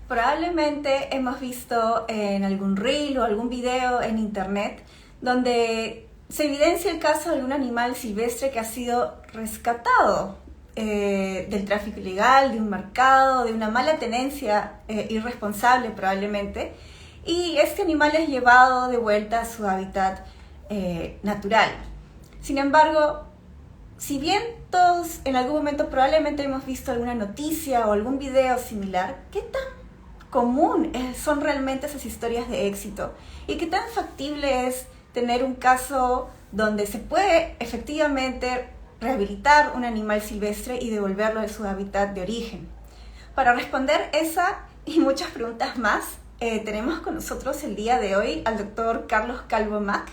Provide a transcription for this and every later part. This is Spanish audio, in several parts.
Probablemente hemos visto en algún reel o algún video en internet donde se evidencia el caso de algún animal silvestre que ha sido rescatado del tráfico ilegal, de un mercado, de una mala tenencia irresponsable probablemente, y este animal es llevado de vuelta a su hábitat natural. Sin embargo, si bien todos en algún momento probablemente hemos visto alguna noticia o algún video similar, ¿qué tan común son realmente esas historias de éxito? ¿Y qué tan factible es tener un caso donde se puede efectivamente rehabilitar un animal silvestre y devolverlo a su hábitat de origen? Para responder esa y muchas preguntas más, tenemos con nosotros el día de hoy al doctor Carlos Calvo Mac.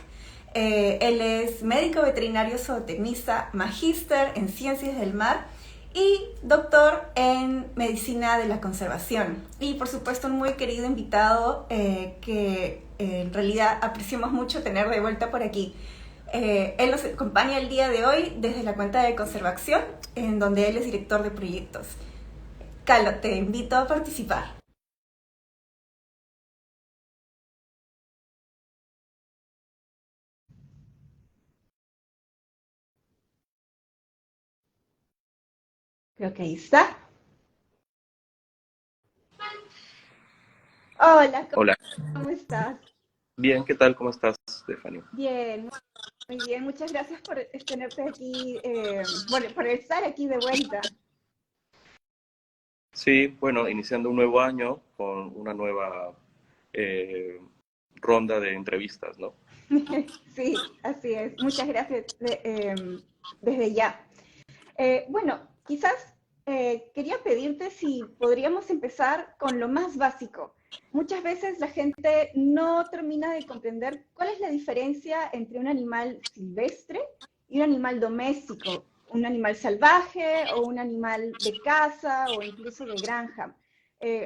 Él es médico veterinario zootecnista, magíster en ciencias del mar y doctor en medicina de la conservación. Y por supuesto un muy querido invitado que en realidad apreciamos mucho tener de vuelta por aquí. Él nos acompaña el día de hoy desde la cuenta de conservación, en donde él es director de proyectos. Carlos, te invito a participar. Creo que ahí está. Hola, Hola, ¿cómo estás? bien, ¿qué tal? ¿Cómo estás, Stephanie? Bien, muy bien. Muchas gracias por tenerte aquí, bueno, por estar aquí de vuelta. Sí, bueno, iniciando un nuevo año con una nueva eh, ronda de entrevistas, ¿no? Sí, así es. Muchas gracias desde ya. Bueno, quizás quería pedirte si podríamos empezar con lo más básico. Muchas veces la gente no termina de comprender cuál es la diferencia entre un animal silvestre y un animal doméstico, un animal salvaje o un animal de caza o incluso de granja.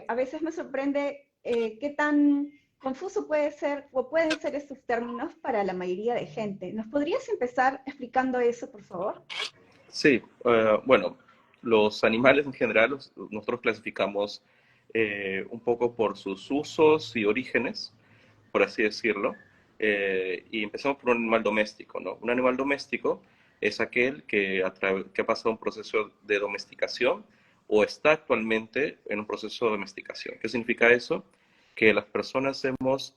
A veces me sorprende qué tan confuso puede ser o pueden ser estos términos para la mayoría de gente. ¿Nos podrías empezar explicando eso, por favor? Sí, bueno, los animales en general nosotros clasificamos un poco por sus usos y orígenes, por así decirlo, y empezamos por un animal doméstico, ¿no? Un animal doméstico es aquel que ha pasado un proceso de domesticación o está actualmente en un proceso de domesticación. ¿Qué significa eso? Que las personas hemos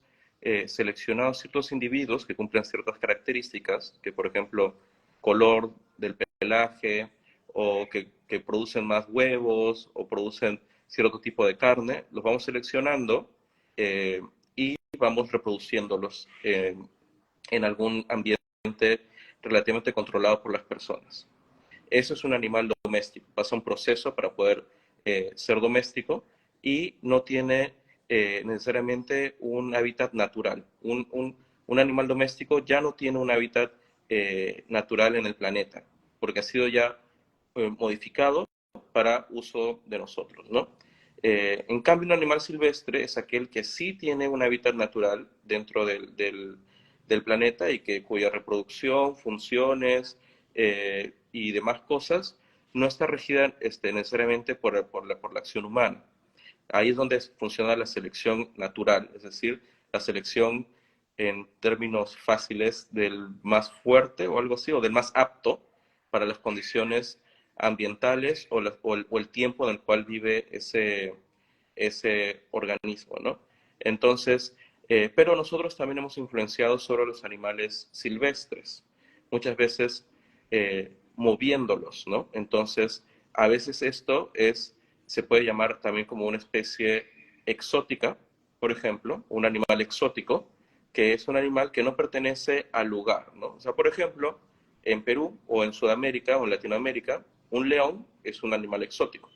seleccionado ciertos individuos que cumplen ciertas características, que por ejemplo, color del pelaje, o que producen más huevos, o producen cierto tipo de carne, los vamos seleccionando eh, y vamos reproduciéndolos en algún ambiente relativamente controlado por las personas. Eso es un animal doméstico, pasa un proceso para poder ser doméstico y no tiene necesariamente un hábitat natural. Un animal doméstico ya no tiene un hábitat natural en el planeta, porque ha sido ya modificado para uso de nosotros, ¿no? En cambio, un animal silvestre es aquel que sí tiene un hábitat natural dentro del planeta y cuya reproducción, funciones y demás cosas no está regida necesariamente por la acción humana. Ahí es donde funciona la selección natural, es decir, la selección en términos fáciles del más fuerte o algo así, o del más apto para las condiciones ambientales o el tiempo en el cual vive ese organismo, ¿no? Entonces, pero nosotros también hemos influenciado sobre los animales silvestres, muchas veces moviéndolos, ¿no? Entonces, a veces se puede llamar también como una especie exótica, por ejemplo, un animal exótico, que es un animal que no pertenece al lugar, ¿no? O sea, por ejemplo, en Perú o en Sudamérica o en Latinoamérica, un león es un animal exótico.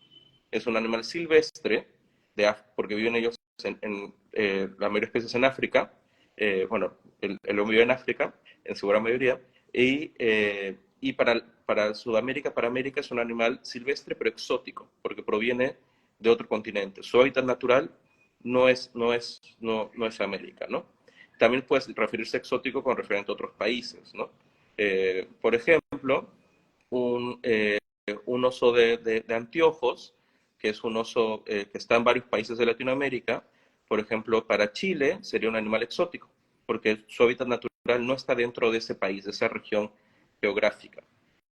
Es un animal silvestre, porque viven ellos la mayoría de especies en África. Bueno, el león vive en África, en su gran mayoría, y para Sudamérica, para América es un animal silvestre pero exótico, porque proviene de otro continente. Su hábitat natural no es América, ¿no? También puede referirse exótico con referente a otros países, ¿no? Por ejemplo, un oso de anteojos que es un oso que está en varios países de Latinoamérica. Por ejemplo, para Chile sería un animal exótico, porque su hábitat natural no está dentro de ese país, de esa región geográfica.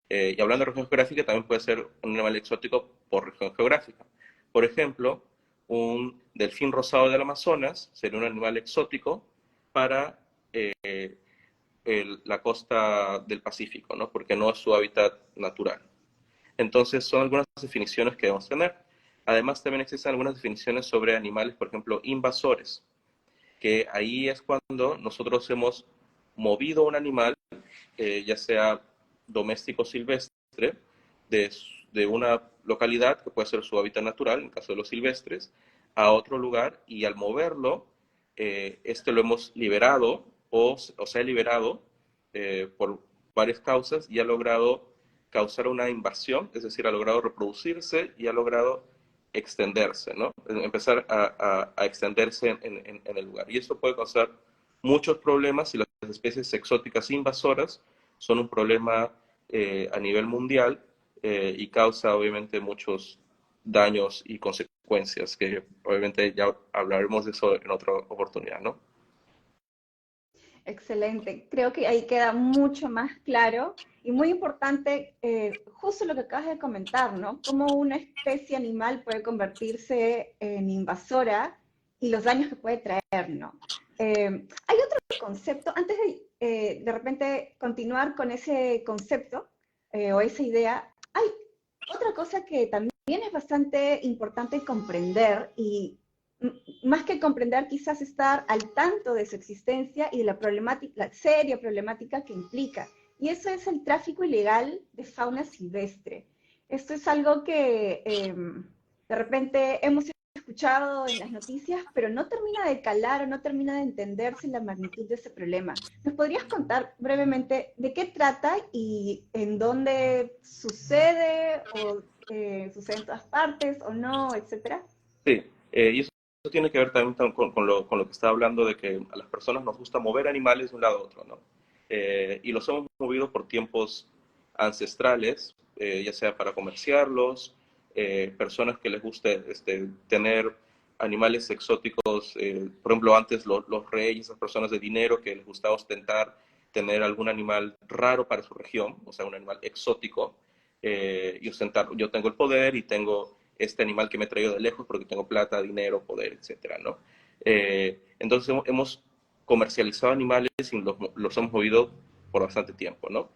Y hablando de región geográfica, también puede ser un animal exótico por región geográfica. Por ejemplo, un delfín rosado del Amazonas sería un animal exótico para la costa del Pacífico, ¿no? Porque no es su hábitat natural. Entonces, son algunas definiciones que debemos tener. Además, también existen algunas definiciones sobre animales, por ejemplo, invasores, que ahí es cuando nosotros hemos movido un animal, ya sea doméstico o silvestre, de una localidad, que puede ser su hábitat natural, en el caso de los silvestres, a otro lugar, y al moverlo, este lo hemos liberado, o se ha liberado por varias causas, y ha logrado causar una invasión, es decir, ha logrado reproducirse y ha logrado extenderse, ¿no? Empezar a extenderse en el lugar. Y esto puede causar muchos problemas, y las especies exóticas invasoras son un problema a nivel mundial, y causa obviamente muchos daños y consecuencias, que obviamente ya hablaremos de eso en otra oportunidad, ¿no? Excelente. Creo que ahí queda mucho más claro y muy importante justo lo que acabas de comentar, ¿no? Cómo una especie animal puede convertirse en invasora y los daños que puede traer, ¿no? Hay otro concepto, antes de repente continuar con ese concepto o esa idea, hay otra cosa que también es bastante importante comprender y más que comprender, quizás estar al tanto de su existencia y de la problemática, la seria problemática que implica. Y eso es el tráfico ilegal de fauna silvestre. Esto es algo que de repente hemos escuchado en las noticias, pero no termina de calar o no termina de entenderse la magnitud de ese problema. ¿Nos podrías contar brevemente de qué trata y en dónde sucede o sucede en todas partes o no, etcétera? Sí, y eso tiene que ver también con lo que estaba hablando de que a las personas nos gusta mover animales de un lado a otro, ¿no? Y los hemos movido por tiempos ancestrales, ya sea para comerciarlos, personas que les guste tener animales exóticos, por ejemplo, antes los reyes, esas personas de dinero que les gustaba ostentar, tener algún animal raro para su región, o sea, un animal exótico, y ostentar, yo tengo el poder y tengo este animal que me he traído de lejos porque tengo plata, dinero, poder, etcétera, ¿no? Entonces hemos comercializado animales y los hemos movido por bastante tiempo, ¿no?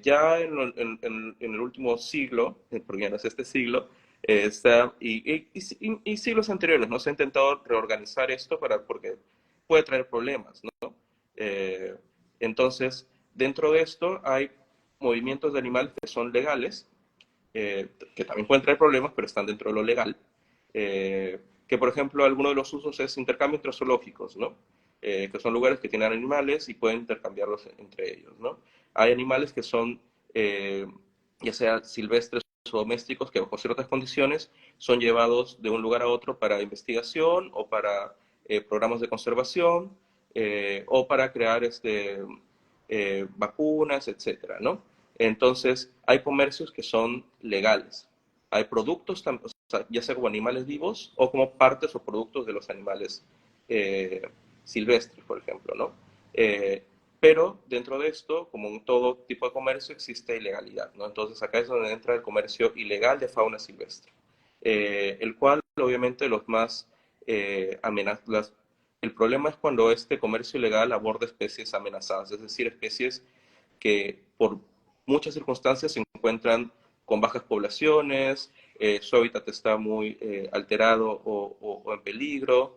Ya en el último siglo, porque ya no es este siglo, y siglos anteriores, ¿no? Se ha intentado reorganizar esto porque puede traer problemas, ¿no? Eh, entonces, dentro de esto hay movimientos de animales que son legales, que también pueden traer problemas, pero están dentro de lo legal. Que, por ejemplo, alguno de los usos es intercambio entre zoológicos, ¿no? Que son lugares que tienen animales y pueden intercambiarlos entre ellos, ¿no? Hay animales que son, ya sea silvestres o domésticos, que bajo ciertas condiciones son llevados de un lugar a otro para investigación o para programas de conservación, o para crear vacunas, etcétera, ¿no? Entonces, hay comercios que son legales. Hay productos, o sea, ya sea como animales vivos o como partes o productos de los animales eh, silvestres, por ejemplo, ¿no? Eh, pero dentro de esto, como en todo tipo de comercio, existe ilegalidad, ¿no? Entonces, acá es donde entra el comercio ilegal de fauna silvestre, el cual, obviamente, los más amenazados. El problema es cuando este comercio ilegal aborda especies amenazadas, es decir, especies que por muchas circunstancias se encuentran con bajas poblaciones, su hábitat está muy alterado o en peligro.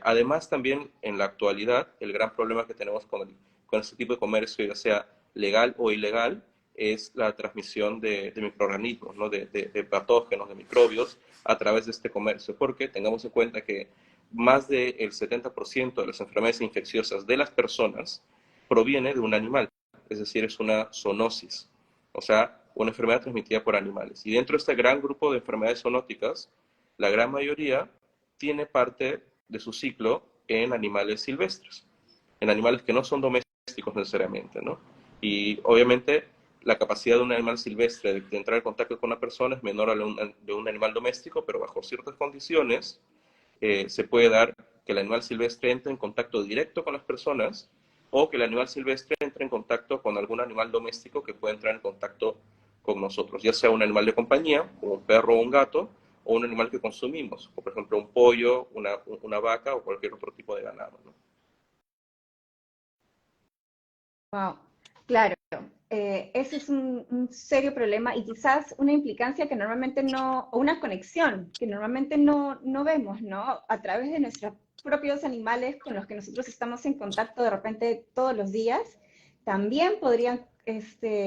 Además, también en la actualidad, el gran problema que tenemos con este tipo de comercio, ya sea legal o ilegal, es la transmisión de microorganismos, ¿no? De patógenos, de microbios, a través de este comercio, porque tengamos en cuenta que más del 70% de las enfermedades infecciosas de las personas proviene de un animal, es decir, es una zoonosis, o sea, una enfermedad transmitida por animales. Y dentro de este gran grupo de enfermedades zoonóticas, la gran mayoría tiene parte de su ciclo en animales silvestres, en animales que no son domésticos necesariamente, ¿no? Y obviamente la capacidad de un animal silvestre de entrar en contacto con una persona es menor a la de un animal doméstico, pero bajo ciertas condiciones se puede dar que el animal silvestre entre en contacto directo con las personas o que el animal silvestre entre en contacto con algún animal doméstico que pueda entrar en contacto con nosotros, ya sea un animal de compañía, como un perro o un gato, o un animal que consumimos, como por ejemplo un pollo, una vaca o cualquier otro tipo de ganado, ¿no? Wow, claro. Ese es un serio problema y quizás una implicancia que normalmente no, o una conexión que normalmente no vemos, ¿no? A través de nuestros propios animales con los que nosotros estamos en contacto de repente todos los días, también podrían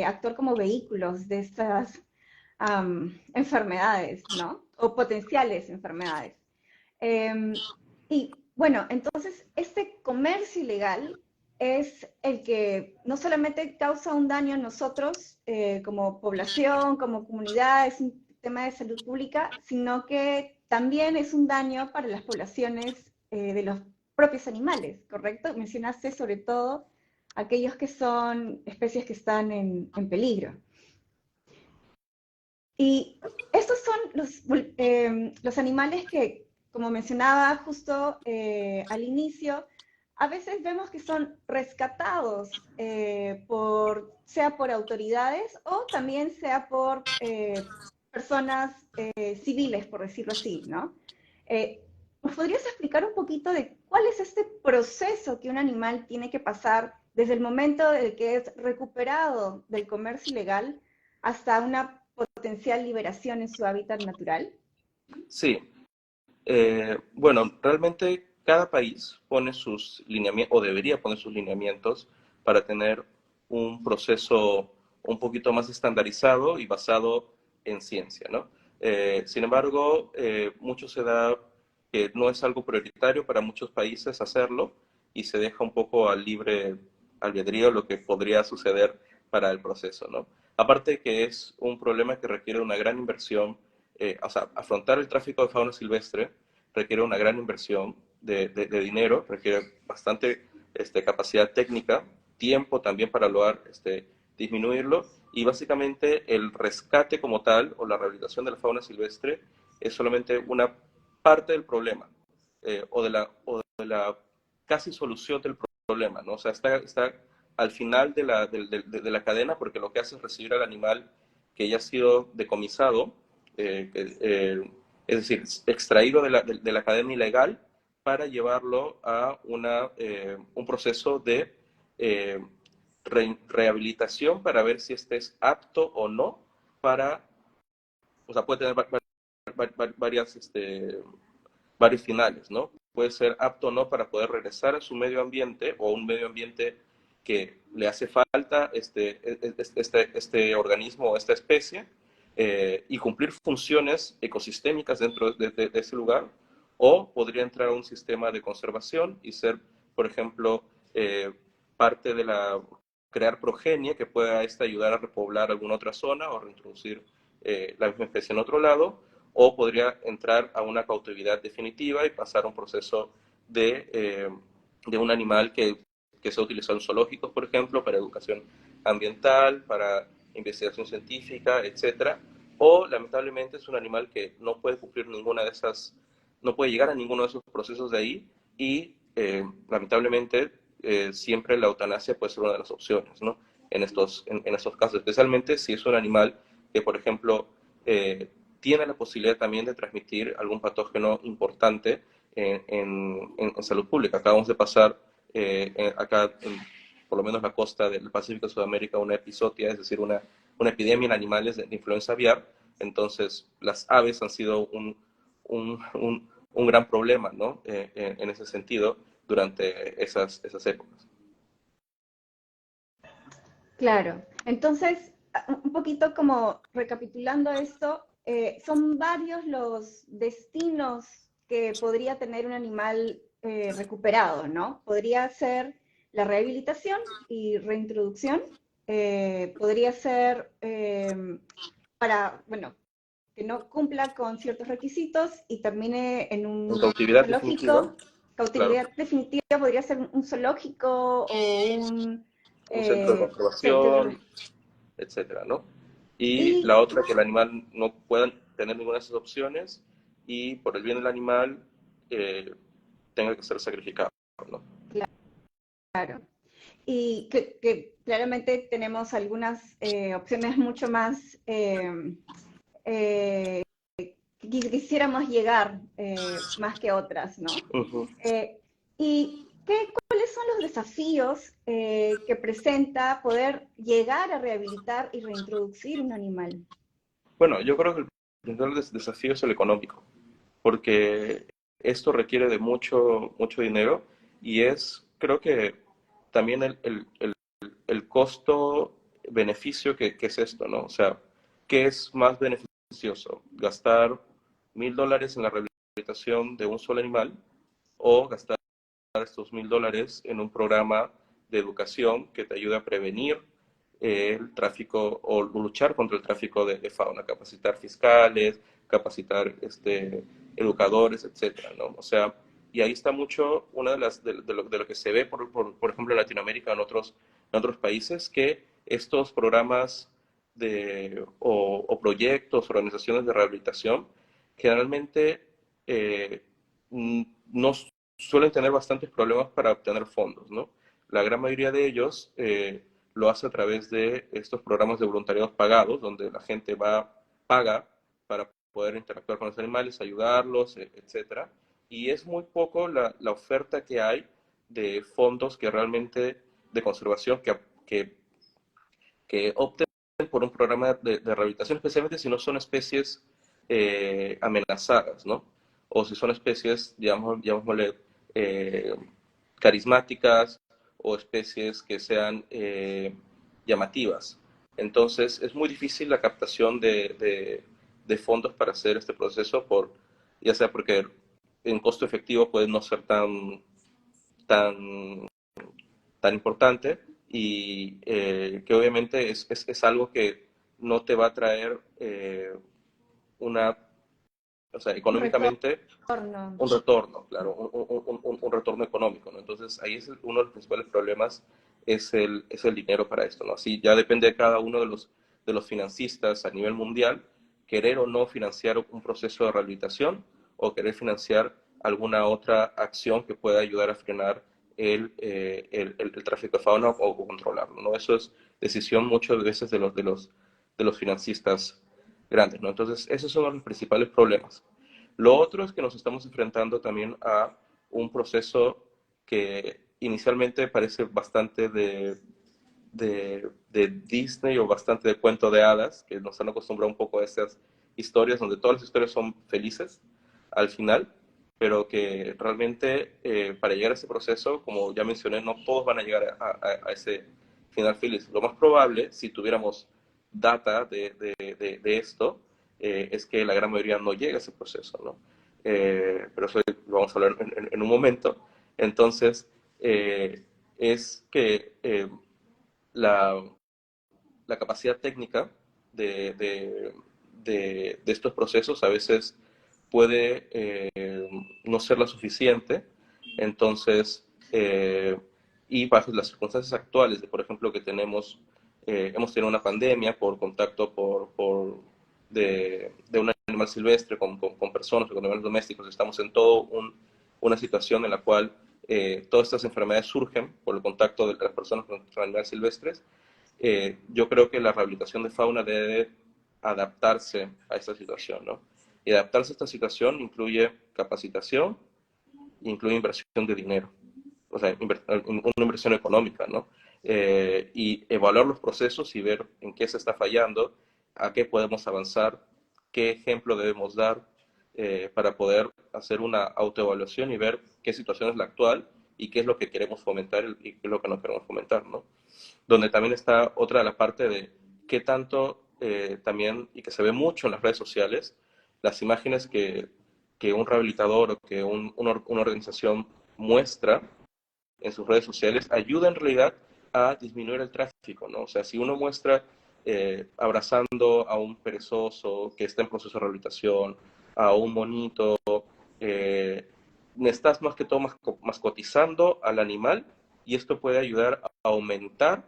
actuar como vehículos de estas enfermedades, ¿no? O potenciales enfermedades. Y bueno, entonces este comercio ilegal es el que no solamente causa un daño a nosotros como población, como comunidad, es un tema de salud pública, sino que también es un daño para las poblaciones de los propios animales, ¿correcto? Mencionaste sobre todo aquellos que son especies que están en peligro. Y estos son los animales que, como mencionaba justo al inicio, a veces vemos que son rescatados sea por autoridades o también sea por personas civiles, por decirlo así, ¿no? ¿Nos podrías explicar un poquito de cuál es este proceso que un animal tiene que pasar desde el momento en que es recuperado del comercio ilegal hasta una potencial liberación en su hábitat natural? Sí, bueno, realmente cada país pone sus lineamientos, o debería poner sus lineamientos para tener un proceso un poquito más estandarizado y basado en ciencia, ¿no? Sin embargo, mucho se da que no es algo prioritario para muchos países hacerlo y se deja un poco al libre albedrío lo que podría suceder para el proceso, ¿no? Aparte que es un problema que requiere una gran inversión, o sea, afrontar el tráfico de fauna silvestre requiere una gran inversión de dinero, requiere bastante capacidad técnica, tiempo también para lograr disminuirlo, y básicamente el rescate como tal o la rehabilitación de la fauna silvestre es solamente una parte del problema o de la casi solución del problema, ¿no? O sea, está al final de la cadena porque lo que hace es recibir al animal que ya ha sido decomisado, es decir, extraído de la cadena ilegal para llevarlo a un proceso de eh, rehabilitación para ver si este es apto o no para, o sea, puede tener varias, varios finales, ¿no? Puede ser apto o no para poder regresar a su medio ambiente o un medio ambiente que le hace falta este organismo o esta especie y cumplir funciones ecosistémicas dentro de ese lugar, o podría entrar a un sistema de conservación y ser, por ejemplo, parte de crear progenie que pueda ayudar a repoblar alguna otra zona o reintroducir la misma especie en otro lado, o podría entrar a una cautividad definitiva y pasar a un proceso de un animal que se ha utilizado en zoológicos, por ejemplo, para educación ambiental, para investigación científica, etcétera, o lamentablemente es un animal que no puede cumplir ninguna de esas, no puede llegar a ninguno de esos procesos de ahí y lamentablemente siempre la eutanasia puede ser una de las opciones, ¿no? En estos casos, especialmente si es un animal que, por ejemplo, tiene la posibilidad también de transmitir algún patógeno importante en salud pública. Acabamos de pasar acá, por lo menos la costa del Pacífico de Sudamérica, una epizotia, es decir, una epidemia en animales de influenza aviar. Entonces, las aves han sido un gran problema, ¿no? En ese sentido, durante esas épocas. Claro. Entonces, un poquito como recapitulando esto, son varios los destinos que podría tener un animal recuperado, ¿no? Podría ser la rehabilitación y reintroducción, podría ser bueno, que no cumpla con ciertos requisitos y termine en En un cautividad definitiva, zoológico. claro, Cautividad definitiva podría ser un zoológico o un un centro de centro conservación, etcétera, ¿no? Y Y la otra, que el animal no pueda tener ninguna de esas opciones y por el bien del animal tenga que ser sacrificado, ¿no? claro, y que claramente tenemos algunas opciones mucho más eh, que quisiéramos llegar más que otras, ¿no? Uh -huh. Eh, ¿Y cuáles son los desafíos que presenta poder llegar a rehabilitar y reintroducir un animal? Bueno, yo creo que el principal desafío es el económico, porque esto requiere de mucho dinero y es, creo que también el costo-beneficio que es esto, ¿no? O sea, ¿qué es más beneficioso? ¿Gastar $1,000 en la rehabilitación de un solo animal o gastar estos $1,000 en un programa de educación que te ayude a prevenir el tráfico o luchar contra el tráfico de fauna, capacitar fiscales, capacitar educadores, etcétera, ¿no? O sea, y ahí está mucho una de lo que se ve, por ejemplo, en Latinoamérica, en otros países, que estos programas o proyectos, organizaciones de rehabilitación, generalmente eh, no suelen tener bastantes problemas para obtener fondos, ¿no? La gran mayoría de ellos lo hace a través de estos programas de voluntariados pagados, donde la gente paga para poder interactuar con los animales, ayudarlos, etcétera. Y es muy poco la oferta que hay de fondos que realmente de conservación que, que opten por un programa de rehabilitación, especialmente si no son especies amenazadas, ¿no? O si son especies, llamémosle, eh, carismáticas o especies que sean llamativas. Entonces, es muy difícil la captación de fondos para hacer este proceso, ya sea porque en costo efectivo puede no ser tan tan importante y que obviamente es algo que no te va a traer una, o sea, Un económicamente retorno. un retorno, claro, un retorno económico, ¿no? Entonces ahí es uno de los principales problemas, es el dinero para esto, ¿no? Así ya depende de cada uno de los financistas a nivel mundial querer o no financiar un proceso de rehabilitación o querer financiar alguna otra acción que pueda ayudar a frenar el tráfico de fauna o controlarlo, ¿no? Eso es decisión muchas veces de los financistas grandes, ¿no? Entonces, esos son los principales problemas. Lo otro es que nos estamos enfrentando también a un proceso que inicialmente parece bastante de Disney o bastante de cuento de hadas, que nos han acostumbrado un poco a estas historias donde todas las historias son felices al final, pero que realmente para llegar a ese proceso, como ya mencioné, no todos van a llegar a ese final feliz. Lo más probable, si tuviéramos data de esto, es que la gran mayoría no llegue a ese proceso, ¿no? Pero eso lo vamos a hablar en un momento. Entonces, es que la, la capacidad técnica de, de, de, estos procesos a veces puede no ser la suficiente. Entonces, y bajo las circunstancias actuales, de, por ejemplo, que hemos tenido una pandemia por contacto de un animal silvestre con personas o con animales domésticos, estamos en una situación en la cual todas estas enfermedades surgen por el contacto de las personas con animales silvestres. Yo creo que la rehabilitación de fauna debe adaptarse a esta situación, ¿no? Y adaptarse a esta situación incluye capacitación, incluye inversión de dinero, o sea, una inversión económica, ¿no? Y evaluar los procesos y ver en qué se está fallando, a qué podemos avanzar, qué ejemplo debemos dar para poder hacer una autoevaluación y ver qué situación es la actual y qué es lo que queremos fomentar y qué es lo que no queremos fomentar, ¿no? Donde también está otra de la parte de qué tanto también, y que se ve mucho en las redes sociales, las imágenes que un rehabilitador o que una organización muestra en sus redes sociales ayuda en realidad a disminuir el tráfico, ¿no? O sea, si uno muestra abrazando a un perezoso que está en proceso de rehabilitación, a un monito, estás más que todo mascotizando al animal y esto puede ayudar a aumentar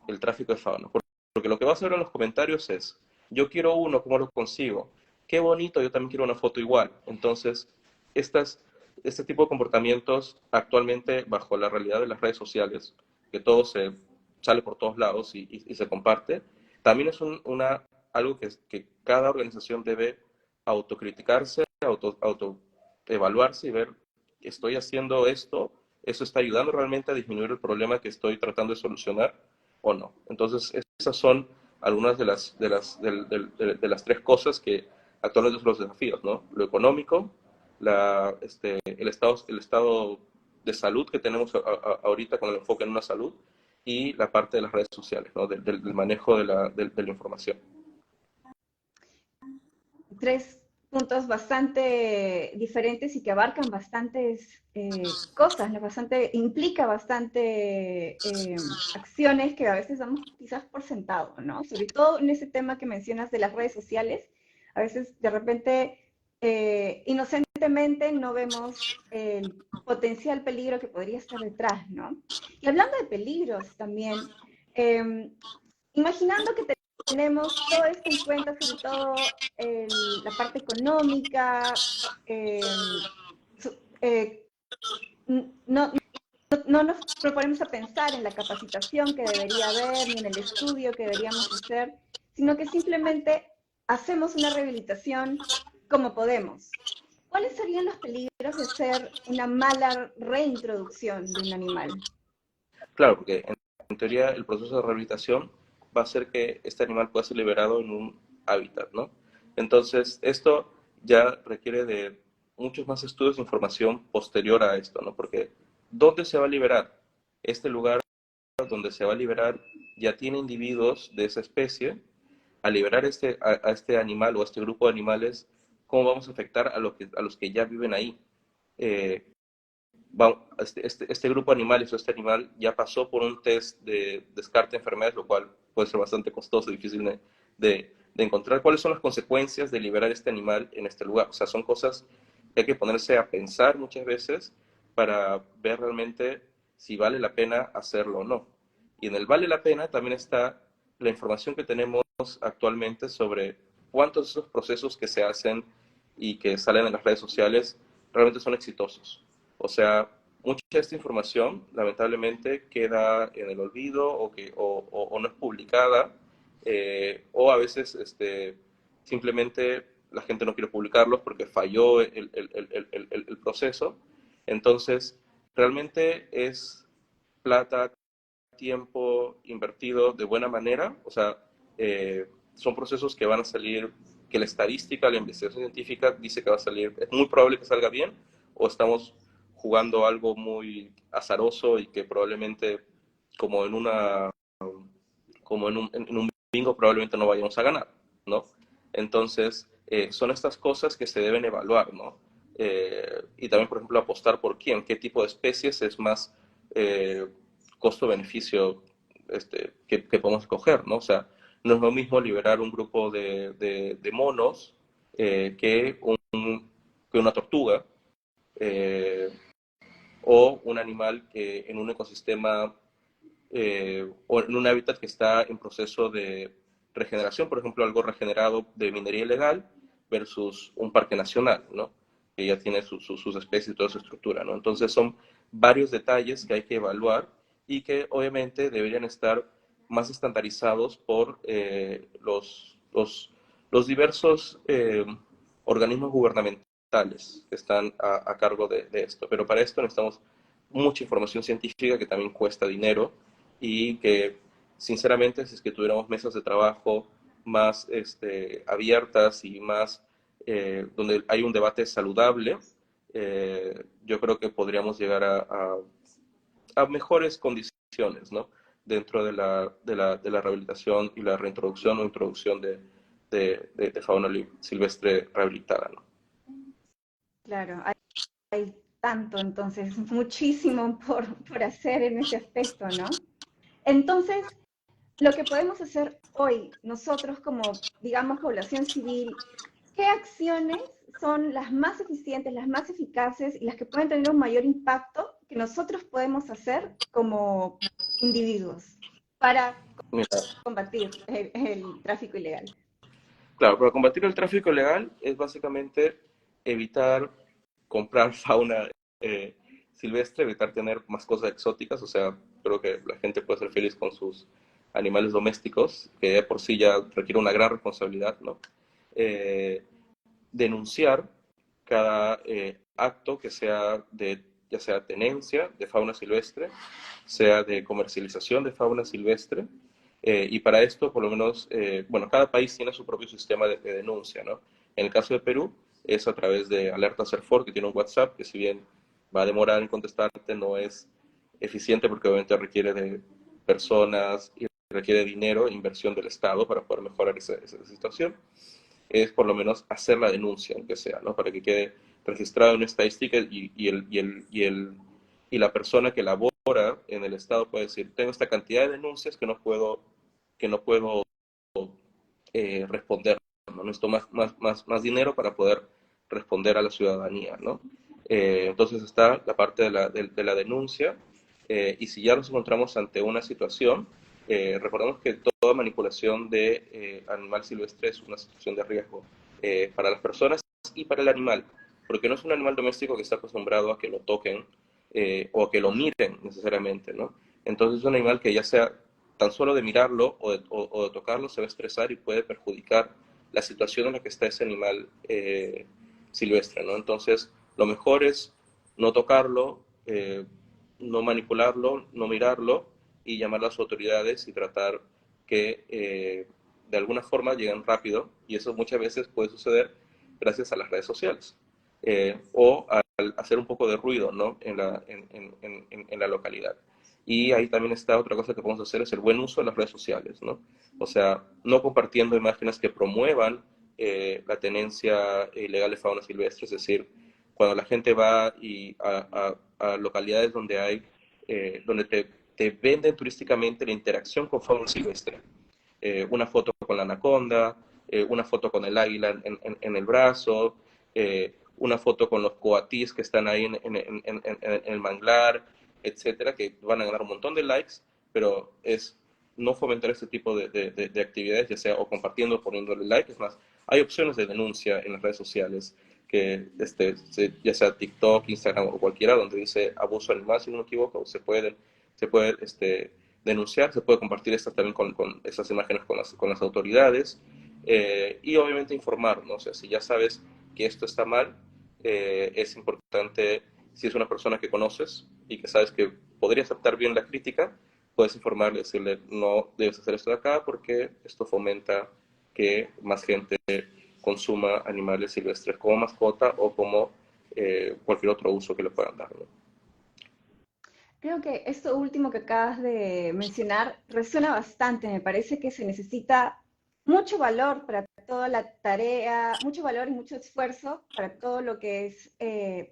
el tráfico de fauna. porque lo que vas a ver en los comentarios es, yo quiero uno, ¿cómo lo consigo? Qué bonito, yo también quiero una foto igual. Entonces, estas, este tipo de comportamientos actualmente bajo la realidad de las redes sociales, que todo se sale por todos lados y se comparte, también es algo que cada organización debe autocriticarse, autoevaluarse y ver, estoy haciendo esto, eso está ayudando realmente a disminuir el problema que estoy tratando de solucionar o no. Entonces, esas son algunas de las tres cosas que actualmente son los desafíos, ¿no? Lo económico, el estado de salud que tenemos ahorita con el enfoque en una salud y la parte de las redes sociales, ¿no? Del manejo de la información. Tres puntos bastante diferentes y que abarcan bastantes cosas, ¿no? Implica bastante acciones que a veces damos quizás por sentado, ¿no? Sobre todo en ese tema que mencionas de las redes sociales, a veces de repente inocentemente no vemos el potencial peligro que podría estar detrás, ¿no? Y hablando de peligros también, imaginando que tenemos todo esto en cuenta, sobre todo la parte económica, eh, no, no nos proponemos a pensar en la capacitación que debería haber, ni en el estudio que deberíamos hacer, sino que simplemente hacemos una rehabilitación como podemos. ¿Cuáles serían los peligros de hacer una mala reintroducción de un animal? Claro, porque en teoría el proceso de rehabilitación va a hacer que este animal pueda ser liberado en un hábitat, ¿no? Entonces, esto ya requiere de muchos más estudios e información posterior a esto, ¿no? Porque ¿dónde se va a liberar? Este lugar donde se va a liberar ya tiene individuos de esa especie. Al liberar a este animal o a este grupo de animales, ¿cómo vamos a afectar a los que ya viven ahí? Eh, este grupo de animales o este animal ya pasó por un test de descarte de enfermedades, lo cual puede ser bastante costoso y difícil de encontrar. ¿Cuáles son las consecuencias de liberar este animal en este lugar? O sea, son cosas que hay que ponerse a pensar muchas veces para ver realmente si vale la pena hacerlo o no. Y en el vale la pena también está la información que tenemos actualmente sobre cuántos de esos procesos que se hacen y que salen en las redes sociales realmente son exitosos. O sea, mucha de esta información lamentablemente queda en el olvido o no es publicada, o a veces simplemente la gente no quiere publicarlos porque falló el proceso. Entonces, realmente es plata, tiempo invertido de buena manera, o sea, son procesos que van a salir, que la estadística, la investigación científica dice que va a salir, es muy probable que salga bien, o estamos jugando algo muy azaroso y que probablemente, como en una, como en un bingo, probablemente no vayamos a ganar, ¿no? Entonces, son estas cosas que se deben evaluar, ¿no? Y también, por ejemplo, apostar por qué tipo de especies es más costo-beneficio que podemos escoger, ¿no? O sea, no es lo mismo liberar un grupo de monos que una tortuga o un animal que en un ecosistema o en un hábitat que está en proceso de regeneración, por ejemplo, algo regenerado de minería ilegal versus un parque nacional, ¿no? Que ya tiene sus especies y toda su estructura, ¿no? Entonces son varios detalles que hay que evaluar y que obviamente deberían estar más estandarizados por los diversos organismos gubernamentales que están a cargo de esto. Pero para esto necesitamos mucha información científica que también cuesta dinero y que, sinceramente, si es que tuviéramos mesas de trabajo más abiertas y más donde hay un debate saludable, yo creo que podríamos llegar a mejores condiciones, ¿no? Dentro de la rehabilitación y la reintroducción o introducción de fauna silvestre rehabilitada, ¿no? Claro, hay tanto, entonces, muchísimo por hacer en ese aspecto, ¿no? Entonces, lo que podemos hacer hoy, nosotros como, digamos, población civil, ¿qué acciones son las más eficientes, las más eficaces y las que pueden tener un mayor impacto que nosotros podemos hacer como individuos? para Mira, combatir el tráfico ilegal? claro, para combatir el tráfico ilegal es básicamente evitar comprar fauna silvestre, evitar tener más cosas exóticas, o sea, creo que la gente puede ser feliz con sus animales domésticos, que de por sí ya requiere una gran responsabilidad, ¿no? Eh, Denunciar cada acto que sea de, ya sea tenencia de fauna silvestre, sea de comercialización de fauna silvestre, y para esto, por lo menos, bueno, cada país tiene su propio sistema de denuncia, ¿no? En el caso de Perú, es a través de Alerta Serfor, que tiene un WhatsApp, que si bien va a demorar en contestarte, no es eficiente porque obviamente requiere de personas y requiere dinero e inversión del Estado para poder mejorar esa situación. Es por lo menos hacer la denuncia, aunque sea, ¿no? Para que quede registrado en una estadística y la persona que labora en el Estado puede decir, tengo esta cantidad de denuncias que no puedo responder, ¿no? Necesito más dinero para poder responder a la ciudadanía, ¿no? Entonces está la parte de la denuncia, y si ya nos encontramos ante una situación, recordemos que toda manipulación de animal silvestre es una situación de riesgo para las personas y para el animal, porque no es un animal doméstico que está acostumbrado a que lo toquen o a que lo miren necesariamente, ¿no? Entonces es un animal que ya sea tan solo de mirarlo o de tocarlo se va a estresar y puede perjudicar la situación en la que está ese animal silvestre, ¿no? Entonces, lo mejor es no tocarlo, no manipularlo, no mirarlo y llamar a las autoridades y tratar que de alguna forma lleguen rápido, y eso muchas veces puede suceder gracias a las redes sociales o al hacer un poco de ruido, ¿no? En la localidad. Y ahí también está otra cosa que podemos hacer, es el buen uso de las redes sociales, ¿no? O sea, no compartiendo imágenes que promuevan la tenencia ilegal de fauna silvestre, es decir, cuando la gente va a localidades donde hay, donde te venden turísticamente la interacción con fauna silvestre, una foto con la anaconda, una foto con el águila en el brazo, una foto con los coatís que están ahí en el manglar, etcétera, que van a ganar un montón de likes, pero es no fomentar este tipo de actividades, ya sea o compartiendo o poniéndole like. Es más, hay opciones de denuncia en las redes sociales, que ya sea TikTok, Instagram o cualquiera, donde dice abuso animal, si no me equivoco, se puede denunciar, se puede compartir también con esas imágenes con las autoridades, y obviamente informar, ¿no? O sea, si ya sabes que esto está mal, es importante, si es una persona que conoces y que sabes que podría aceptar bien la crítica, puedes informarle, decirle, no debes hacer esto de acá porque esto fomenta que más gente consuma animales silvestres como mascota o como cualquier otro uso que le puedan dar, ¿no? Creo que esto último que acabas de mencionar resuena bastante. Me parece que se necesita mucho valor para toda la tarea, mucho valor y mucho esfuerzo para todo lo que es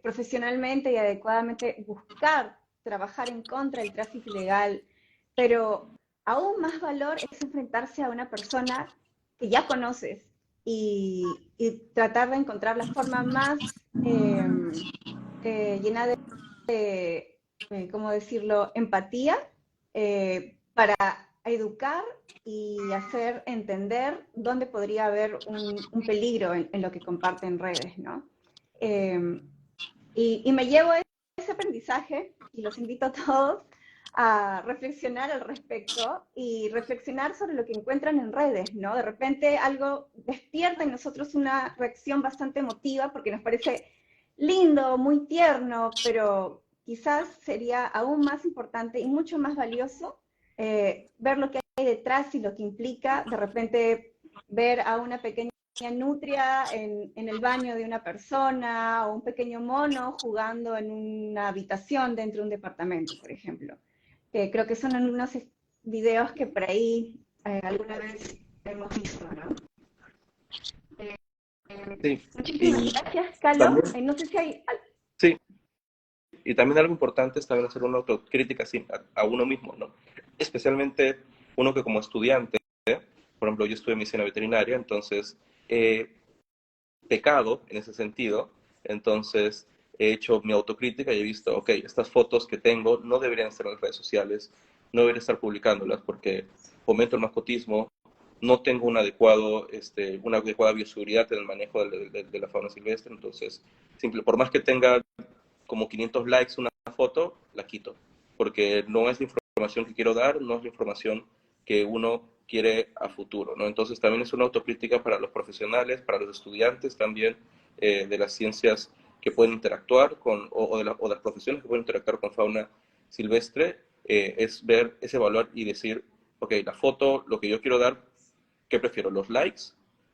profesionalmente y adecuadamente buscar trabajar en contra del tráfico ilegal. Pero aún más valor es enfrentarse a una persona que ya conoces y tratar de encontrar la forma más llena ¿cómo decirlo?, empatía para educar y hacer entender dónde podría haber un peligro en lo que comparten redes, ¿no? Eh, y me llevo ese aprendizaje y los invito a todos a reflexionar al respecto y reflexionar sobre lo que encuentran en redes, ¿no? De repente algo despierta en nosotros una reacción bastante emotiva porque nos parece lindo, muy tierno, pero quizás sería aún más importante y mucho más valioso ver lo que hay detrás y lo que implica de repente ver a una pequeña nutria en el baño de una persona o un pequeño mono jugando en una habitación dentro de un departamento, por ejemplo. Creo que son unos videos que por ahí alguna vez hemos visto, ¿no? Eh, Sí, Muchísimas y gracias, Carlos. también, No sé si hay... sí, y también algo importante es también hacer una autocrítica a uno mismo, ¿no? Especialmente uno que como estudiante, por ejemplo, yo estudié medicina veterinaria, entonces he pecado en ese sentido, entonces he hecho mi autocrítica y he visto, ok, estas fotos que tengo no deberían estar en las redes sociales, no debería estar publicándolas porque fomento el mascotismo, no tengo una adecuada bioseguridad en el manejo de la fauna silvestre, entonces, por más que tenga como 500 likes una foto, la quito, porque no es la información que quiero dar, no es la información que uno quiere a futuro, ¿no? Entonces también es una autocrítica para los profesionales, para los estudiantes también de las ciencias que pueden interactuar o de las profesiones que pueden interactuar con fauna silvestre, es evaluar y decir, ok, la foto, lo que yo quiero dar, ¿qué prefiero? ¿Los likes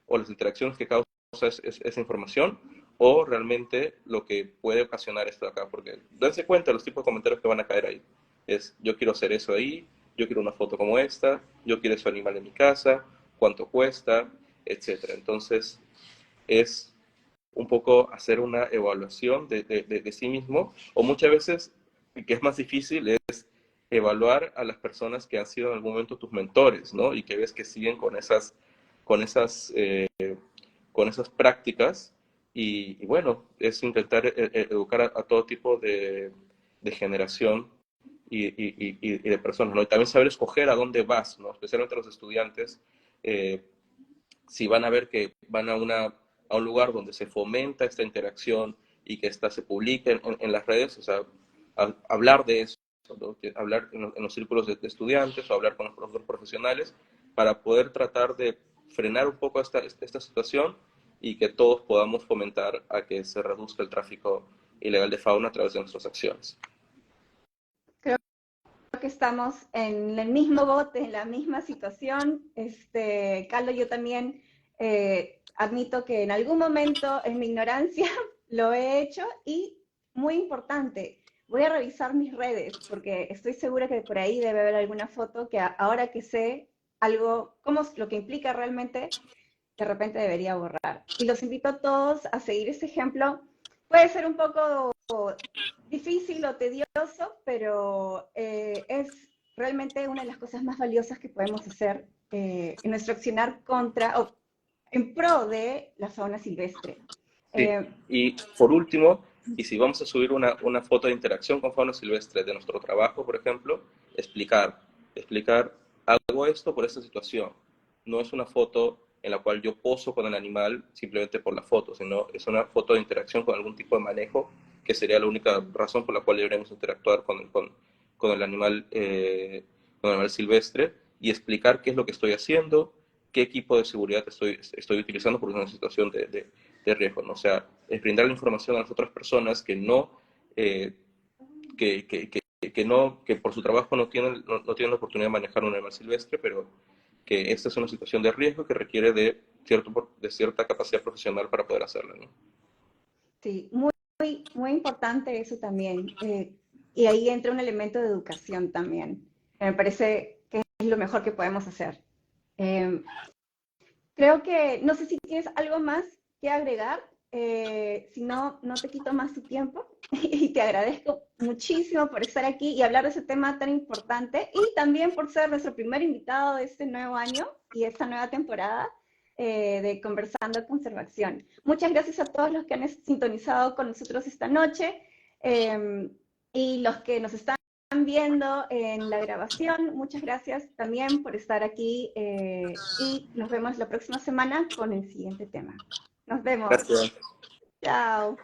o las interacciones que causa esa información? O realmente lo que puede ocasionar esto de acá, porque dense cuenta de los tipos de comentarios que van a caer ahí. Yo quiero hacer eso ahí, yo quiero una foto como esta, yo quiero ese animal en mi casa, cuánto cuesta, etcétera. Entonces, es un poco hacer una evaluación de sí mismo, o muchas veces, que es más difícil, es evaluar a las personas que han sido en algún momento tus mentores, ¿no? Y que ves que siguen con esas, eh, con esas prácticas. Y bueno, es intentar educar a todo tipo de generación y de personas, ¿no? Y también saber escoger a dónde vas, ¿no? Especialmente los estudiantes, eh, si van a ver que van a un lugar donde se fomenta esta interacción y que esta se publique en las redes, o sea, hablar de eso, ¿no? Hablar en los círculos de estudiantes o hablar con los profesionales para poder tratar de frenar un poco esta situación y que todos podamos fomentar a que se reduzca el tráfico ilegal de fauna a través de nuestras acciones. Creo que estamos en el mismo bote, en la misma situación. Carlos, yo también admito que en algún momento en mi ignorancia lo he hecho y muy importante, voy a revisar mis redes porque estoy segura que por ahí debe haber alguna foto que ahora que sé algo, cómo lo que implica realmente, de repente debería borrar. Y los invito a todos a seguir ese ejemplo. Puede ser un poco difícil o tedioso, pero es realmente una de las cosas más valiosas que podemos hacer en nuestro accionar contra o en pro de la fauna silvestre. Sí, y por último, y si vamos a subir una foto de interacción con fauna silvestre de nuestro trabajo, por ejemplo, explicar, hago esto por esta situación. No es una foto en la cual yo poso con el animal simplemente por la foto, sino es una foto de interacción con algún tipo de manejo, que sería la única razón por la cual deberíamos interactuar con el animal silvestre, y explicar qué es lo que estoy haciendo, qué equipo de seguridad estoy utilizando por una situación de riesgo, ¿no? O sea, es brindar la información a las otras personas que no, que por su trabajo no tienen la oportunidad de manejar un animal silvestre, pero que esta es una situación de riesgo que requiere de cierta capacidad profesional para poder hacerla, ¿no? Sí, muy importante eso también. Y ahí entra un elemento de educación también. Me parece que es lo mejor que podemos hacer. Eh, Creo que, no sé si tienes algo más que agregar, si no, no te quito más tu tiempo y te agradezco muchísimo por estar aquí y hablar de ese tema tan importante y también por ser nuestro primer invitado de este nuevo año y esta nueva temporada de Conversando Conservación. Muchas gracias a todos los que han sintonizado con nosotros esta noche y los que nos están viendo en la grabación. Muchas gracias también por estar aquí y nos vemos la próxima semana con el siguiente tema. Nos vemos. Gracias. Chao.